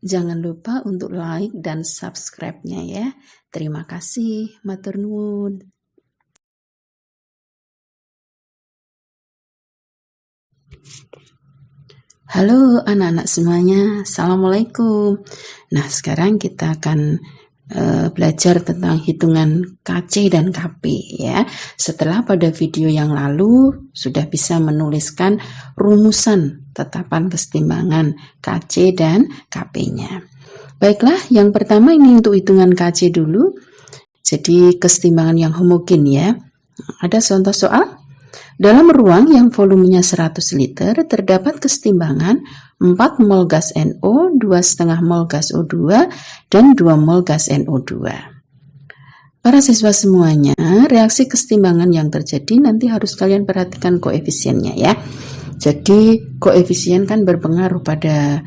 Jangan lupa untuk like dan subscribe-nya ya. Terima kasih, matur nuwun. Halo anak-anak semuanya, Assalamualaikum. Nah, sekarang kita akan belajar tentang hitungan KC dan KP ya. Setelah pada video yang lalu sudah bisa menuliskan rumusan tetapan kesetimbangan KC dan KP-nya. Baiklah, yang pertama ini untuk hitungan KC dulu. Jadi kesetimbangan yang homogen ya. Ada contoh soal? Dalam ruang yang volumenya 100 liter terdapat kesetimbangan 4 mol gas NO, 2,5 mol gas O2, dan 2 mol gas NO2. Para siswa semuanya, reaksi kesetimbangan yang terjadi nanti harus kalian perhatikan koefisiennya ya. Jadi koefisien kan berpengaruh pada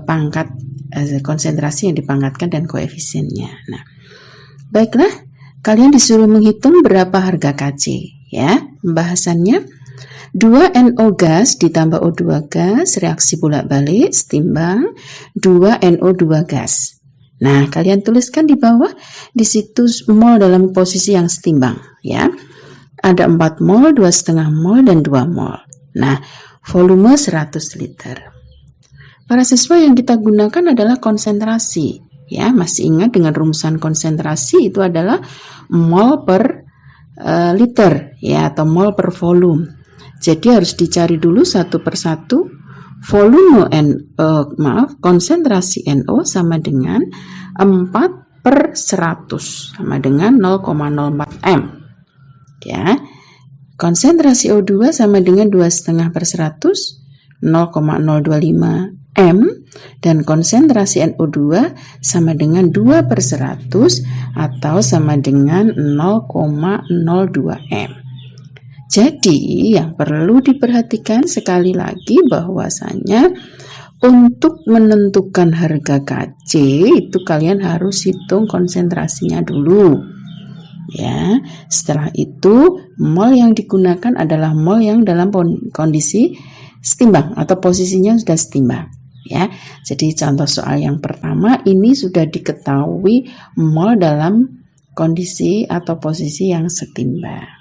pangkat konsentrasi yang dipangkatkan dan koefisiennya. Nah, baiklah, kalian disuruh menghitung berapa harga KC. Ya, pembahasannya 2 NO gas ditambah O2 gas, reaksi bolak-balik setimbang 2 NO2 gas. Nah, kalian tuliskan di bawah, di situ mol dalam posisi yang setimbang ya. Ada 4 mol, 2,5 mol, dan 2 mol. Nah, volume 100 liter. Para siswa yang kita gunakan adalah konsentrasi ya. Masih ingat dengan rumusan konsentrasi itu adalah mol per liter ya, atau mol per volume. Jadi harus dicari dulu satu persatu. Volume konsentrasi NO sama dengan 4 per 100 sama dengan 0,04 M ya. Konsentrasi O2 sama dengan 2,5 per 100 0,025 M, dan konsentrasi NO2 sama dengan 2 per 100 atau sama dengan 0,02 M. Jadi yang perlu diperhatikan sekali lagi bahwasanya untuk menentukan harga KC itu kalian harus hitung konsentrasinya dulu ya. Setelah itu mol yang digunakan adalah mol yang dalam kondisi setimbang atau posisinya sudah setimbang ya. Jadi contoh soal yang pertama ini sudah diketahui mol dalam kondisi atau posisi yang setimbang.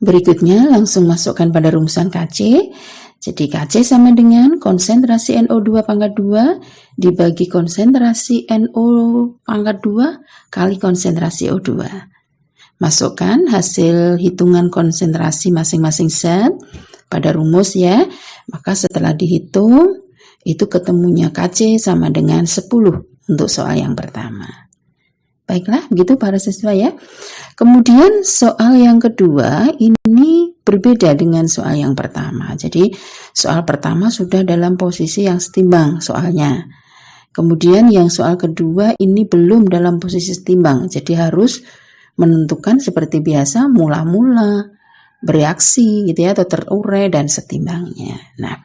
Berikutnya langsung masukkan pada rumusan KC. Jadi KC sama dengan konsentrasi NO2 pangkat 2 dibagi konsentrasi NO pangkat 2 kali konsentrasi O2. Masukkan hasil hitungan konsentrasi masing-masing zat pada rumus ya. Maka setelah dihitung itu ketemunya KC sama dengan 10 untuk soal yang pertama. Baiklah, begitu para siswa ya. Kemudian soal yang kedua ini berbeda dengan soal yang pertama. Jadi soal pertama sudah dalam posisi yang setimbang soalnya. Kemudian yang soal kedua ini belum dalam posisi setimbang. Jadi harus menentukan seperti biasa mula-mula, bereaksi gitu ya, atau terurai dan setimbangnya. Nah,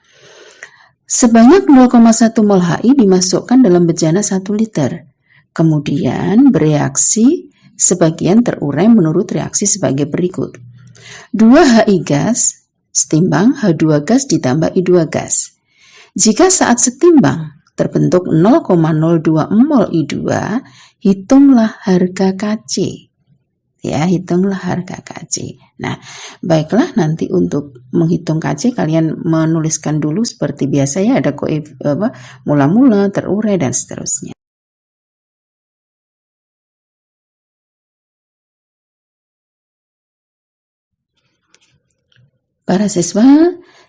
sebanyak 0,1 mol HI dimasukkan dalam bejana 1 liter. Kemudian bereaksi sebagian terurai menurut reaksi sebagai berikut. 2 HI gas setimbang H2 gas ditambah I2 gas. Jika saat setimbang terbentuk 0,02 mol I2, hitunglah harga KC. Ya, hitunglah harga KC. Nah, baiklah, nanti untuk menghitung KC kalian menuliskan dulu seperti biasa ya, ada mula-mula, terurai dan seterusnya. Para siswa,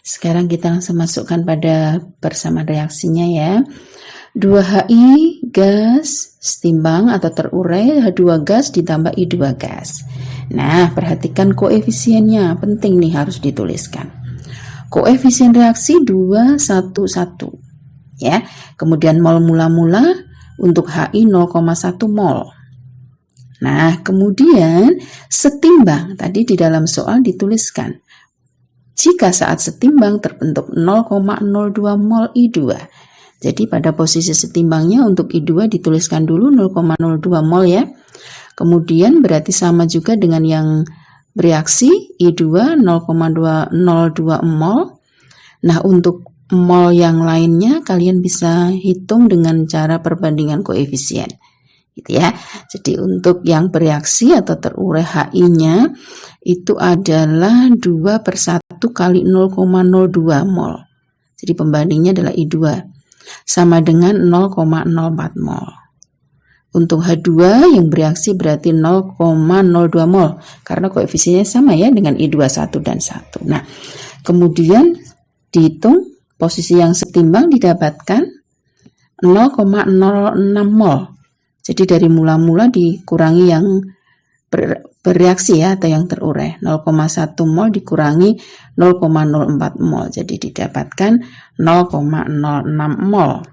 sekarang kita langsung masukkan pada persamaan reaksinya ya. 2HI gas setimbang atau terurai H2 gas ditambah I2 gas. Nah, perhatikan koefisiennya, penting nih harus dituliskan. Koefisien reaksi 2, 1, 1 ya. Kemudian mol mula-mula untuk HI 0,1 mol. Nah, kemudian setimbang tadi di dalam soal dituliskan. Jika saat setimbang terbentuk 0,02 mol I2. Jadi pada posisi setimbangnya untuk I2 dituliskan dulu 0,02 mol ya. Kemudian berarti sama juga dengan yang bereaksi I2 0,202 mol Nah, untuk mol yang lainnya kalian bisa hitung dengan cara perbandingan koefisien. Gitu ya. Jadi untuk yang bereaksi atau terurai HI-nya itu adalah 2/1 kali 0,02 mol. Jadi pembandingnya adalah I2 sama dengan 0,04 mol. Untuk H2 yang bereaksi berarti 0,02 mol karena koefisiennya sama ya dengan I2 1 dan 1. Nah, kemudian dihitung posisi yang setimbang didapatkan 0,06 mol. Jadi dari mula-mula dikurangi yang bereaksi ya atau yang terurai. 0,1 mol dikurangi 0,04 mol. Jadi didapatkan 0,06 mol.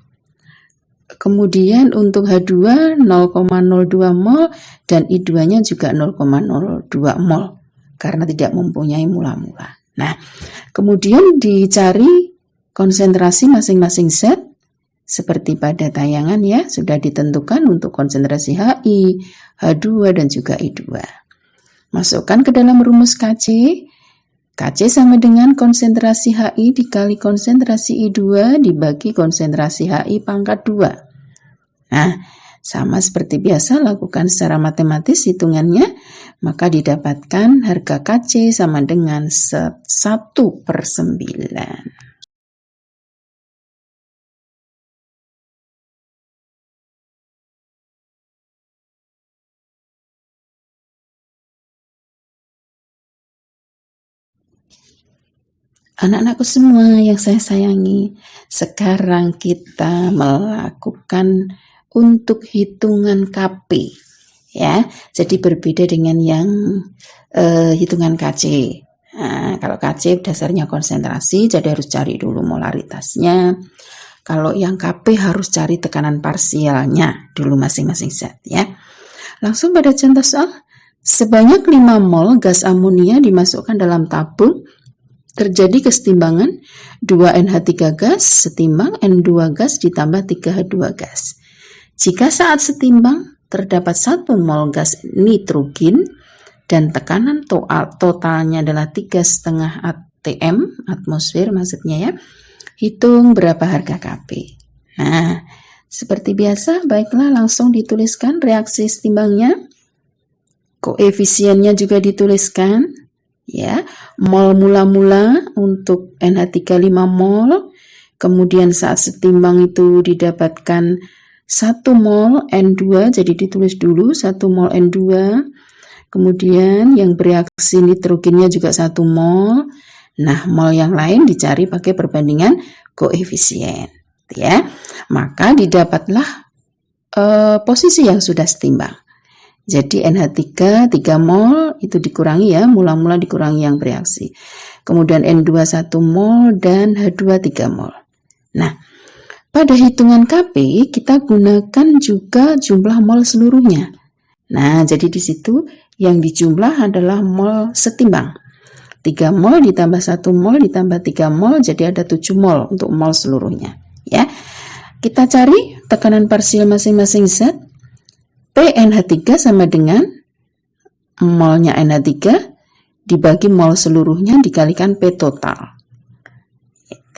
Kemudian untuk H2 0,02 mol dan I2-nya juga 0,02 mol karena tidak mempunyai mula-mula. Nah, kemudian dicari konsentrasi masing-masing zat seperti pada tayangan ya, sudah ditentukan untuk konsentrasi HI, H2 dan juga I2. Masukkan ke dalam rumus KC. KC sama dengan konsentrasi HI dikali konsentrasi I2 dibagi konsentrasi HI pangkat 2. Nah, sama seperti biasa lakukan secara matematis hitungannya, maka didapatkan harga KC sama dengan 1/9. Anak-anakku semua yang saya sayangi, sekarang kita melakukan untuk hitungan KP ya. Jadi berbeda dengan yang hitungan KC. Nah, kalau KC dasarnya konsentrasi, jadi harus cari dulu molaritasnya. Kalau yang KP harus cari tekanan parsialnya dulu masing-masing zat ya. Langsung pada contoh soal, sebanyak 5 mol gas amonia dimasukkan dalam tabung. Terjadi kesetimbangan 2NH3 gas setimbang N2 gas ditambah 3H2 gas. Jika saat setimbang terdapat 1 mol gas nitrogen dan tekanan totalnya adalah 3,5 atm, atmosfer maksudnya ya, hitung berapa harga KP. Nah, seperti biasa, baiklah langsung dituliskan reaksi setimbangnya, koefisiennya juga dituliskan. Ya, mol mula-mula untuk NH3 5 mol, kemudian saat setimbang itu didapatkan 1 mol N2, jadi ditulis dulu 1 mol N2, kemudian yang bereaksi nitrogennya juga 1 mol. Nah, mol yang lain dicari pakai perbandingan koefisien ya, maka didapatlah posisi yang sudah setimbang. Jadi NH3 3 mol itu dikurangi ya, mula-mula dikurangi yang bereaksi. Kemudian N2 1 mol dan H2 3 mol. Nah, pada hitungan KP kita gunakan juga jumlah mol seluruhnya. Nah, jadi di situ yang dijumlah adalah mol setimbang. 3 mol ditambah 1 mol ditambah 3 mol, jadi ada 7 mol untuk mol seluruhnya. Ya, kita cari tekanan parsial masing-masing zat. PNH3 sama dengan molnya NH3 dibagi mol seluruhnya dikalikan P total.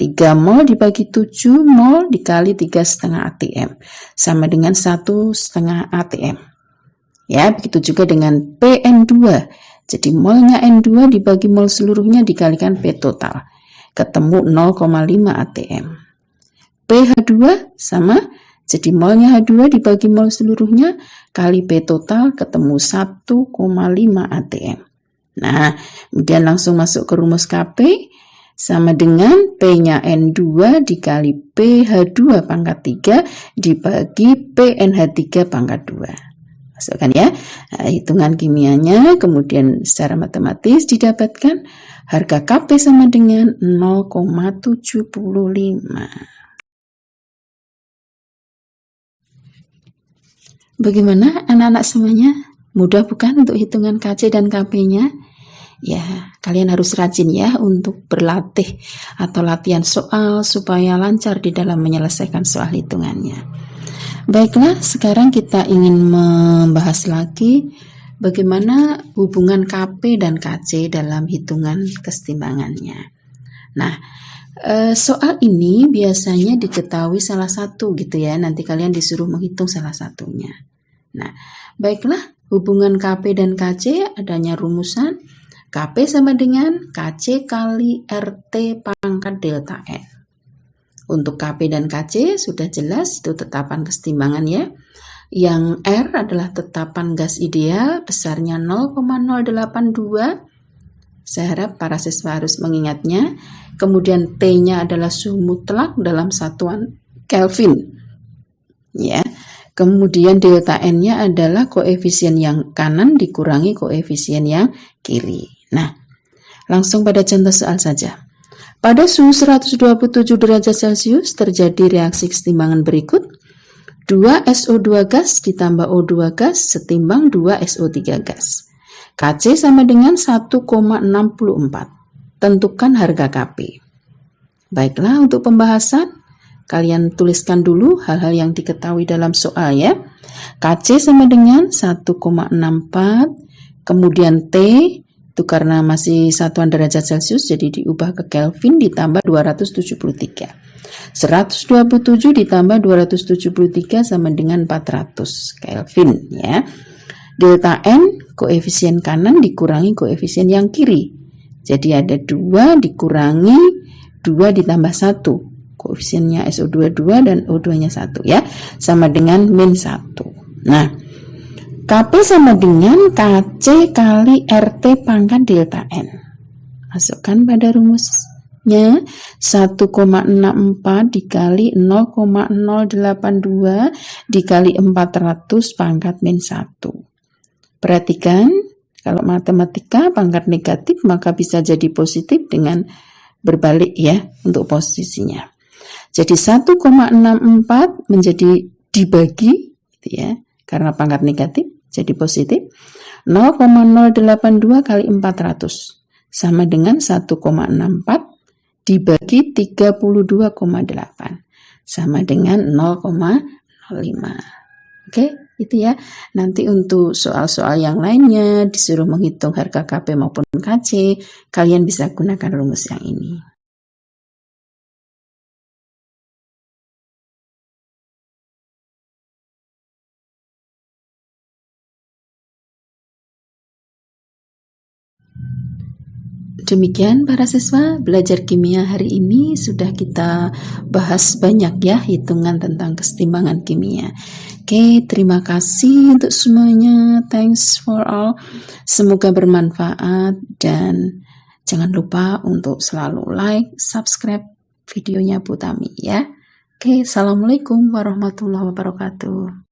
3 mol dibagi 7 mol dikali 3,5 atm sama dengan 1,5 atm. Ya, begitu juga dengan PN2. Jadi molnya N2 dibagi mol seluruhnya dikalikan P total. Ketemu 0,5 atm. PH2 sama, jadi molnya H2 dibagi mol seluruhnya kali P total ketemu 1,5 atm. Nah, kemudian langsung masuk ke rumus KP sama dengan P-nya N2 dikali PH2 pangkat 3 dibagi PNH3 pangkat 2. Masukkan ya. Nah, hitungan kimianya kemudian secara matematis didapatkan harga KP sama dengan 0,75. Bagaimana anak-anak semuanya? Mudah bukan untuk hitungan KC dan KP-nya? Ya, kalian harus rajin ya untuk berlatih atau latihan soal supaya lancar di dalam menyelesaikan soal hitungannya. Baiklah, sekarang kita ingin membahas lagi bagaimana hubungan KP dan KC dalam hitungan kesetimbangannya. Nah, Soal ini biasanya diketahui salah satu gitu ya, nanti kalian disuruh menghitung salah satunya. Nah, baiklah, hubungan KP dan KC adanya rumusan KP sama dengan KC kali RT pangkat delta N. Untuk KP dan KC sudah jelas, itu tetapan kesetimbangan ya. Yang R adalah tetapan gas ideal, besarnya 0,082. Saya harap para siswa harus mengingatnya. Kemudian T-nya adalah suhu mutlak dalam satuan Kelvin. Ya. Kemudian delta N-nya adalah koefisien yang kanan dikurangi koefisien yang kiri. Nah, langsung pada contoh soal saja. Pada suhu 127 derajat Celcius terjadi reaksi kesetimbangan berikut. 2 SO2 gas ditambah O2 gas setimbang 2 SO3 gas. KC sama dengan 1,64. Tentukan harga KP. Baiklah, untuk pembahasan, kalian tuliskan dulu hal-hal yang diketahui dalam soal ya. KC sama dengan 1,64, kemudian T, itu karena masih satuan derajat Celcius, jadi diubah ke Kelvin ditambah 273. 127 ditambah 273 sama dengan 400 Kelvin ya. Delta N, koefisien kanan dikurangi koefisien yang kiri. Jadi ada 2 dikurangi 2 ditambah 1. Koefisiennya SO2 2 dan O2-nya 1 ya. Sama dengan min 1. Nah, KP sama dengan KC kali RT pangkat delta N. Masukkan pada rumusnya 1,64 dikali 0,082 dikali 400 pangkat min 1. Perhatikan, kalau matematika pangkat negatif maka bisa jadi positif dengan berbalik ya untuk posisinya. Jadi 1,64 menjadi dibagi gitu ya, karena pangkat negatif jadi positif. 0,082 kali 400 sama dengan 1,64 dibagi 32,8 sama dengan 0,05. Oke, itu ya. Nanti untuk soal-soal yang lainnya disuruh menghitung harga KP maupun KC, kalian bisa gunakan rumus yang ini. Demikian para siswa, belajar kimia hari ini sudah kita bahas banyak ya hitungan tentang kesetimbangan kimia. Oke, terima kasih untuk semuanya. Thanks for all. Semoga bermanfaat dan jangan lupa untuk selalu like, subscribe videonya Bu Tami ya. Oke, assalamualaikum warahmatullahi wabarakatuh.